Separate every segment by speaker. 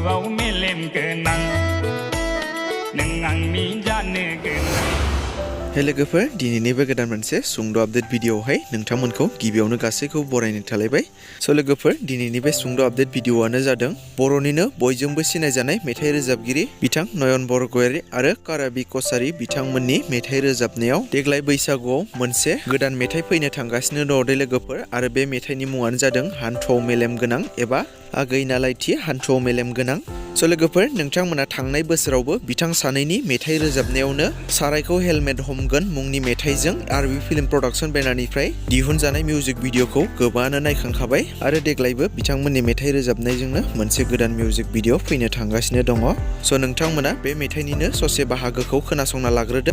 Speaker 1: हान्थुआव मेलेम गोनां नों आंनि जानो गोनां
Speaker 2: हे लोगोफोर दिनैनि बे गोदान मोनसे सुंद' आपडेट भिडिअआवहाय नोंथांमोनखौ गिबियावनो गासैखौबो बरायनो थालायबाय लोगोफोर दिनैनि बे सुंद' आपडेट भिडिअआनो जादों बर'निनो बयजोंबो सिनायजानाय मेथाइ रोजाबगिरि बिथां नयन बरगयारि आरो काराबि कचारी बिथांमोननि मेथाइ रोजाबनायाव देग्लाय बैसागुआव मोनसे गोदान मेथाइ फैनो थांगासिनो दङ लोगोफोर आरो बे मेथाइनि मुङानो जादों हान्थुआव मेलेम गोनां एबा आगै नालायथि हान्थुआव मेलेम गोनां लोगोफोर नोंथांमोना थांनाय बोसोरावबो बिथां सानैनि मेथाइ रोजाबनायावनो सारायखौ हेलमेट हमगोन मुंनि मेथाइजों आरबि फिल्म प्रडाक्शन बेनारनिफ्राय दिहुनजानाय मिउजिक भिडिअखौ गोबाङानो नायखांखाबाय आरो देग्लायबो बिथांमोननि मेथाइ रोजाबनायजोंनो मोनसे गोदान मिउजिक भिडिअ फैनो थांगासिनो दङ नोंथांमोना बे मेथाइनिनो ससे बाहागोखौ खोनासंना लाग्रोदो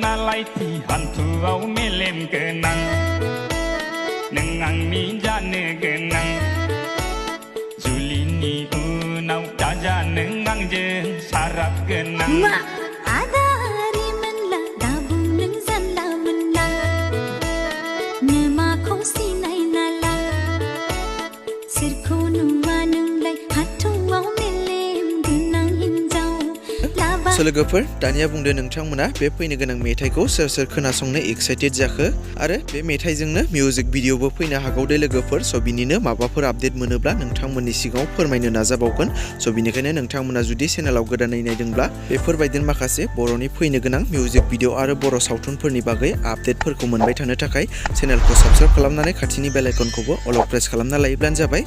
Speaker 1: नालायथि हान्थुआव मेलेम गोनां नों आंनि जानो गोनां जुलिनि उनाव दाजा नों आंजों साराब गोनां
Speaker 3: आदारि मोनला दाबु नों जानला मोनला नोमाखौ सिनाय नाला सोरखौ नुवा नोंलाय हान्थुआव मेलेम गोनां हिन्जाव
Speaker 2: लोगोफोर दानिया बुंदो नोंथांमोना बे फैनो गोनां मेथाइखौ सोर सोर खोनासंनो एक्साइटेड जाखो आरो बे मेथाइजोंनो मिउजिक भिडिअबो फैनो हागौ लोगोफोर बिनिनो माबाफोर आपडेट मोनोब्ला नोंथांमोननि सिगाङाव फोरमायनो नाजाबावगोन बेनिखायनो नोंथांमोना जुदि चेनेलाव गोदानै नायदोंब्ला बेफोरबायदिनो माखासे बर'नि फैनो गोनां मिउजिक भिडिअ आरो बर' सावथुनफोरनि बागै आपडेटफोरखौ मोनबाय थानो थाखाय चेनेलखौ साबस्क्राइब खालामनानै खाथिनि बेल आइकनखौबो अल प्रेस खालामना लायोब्लानो जाबाय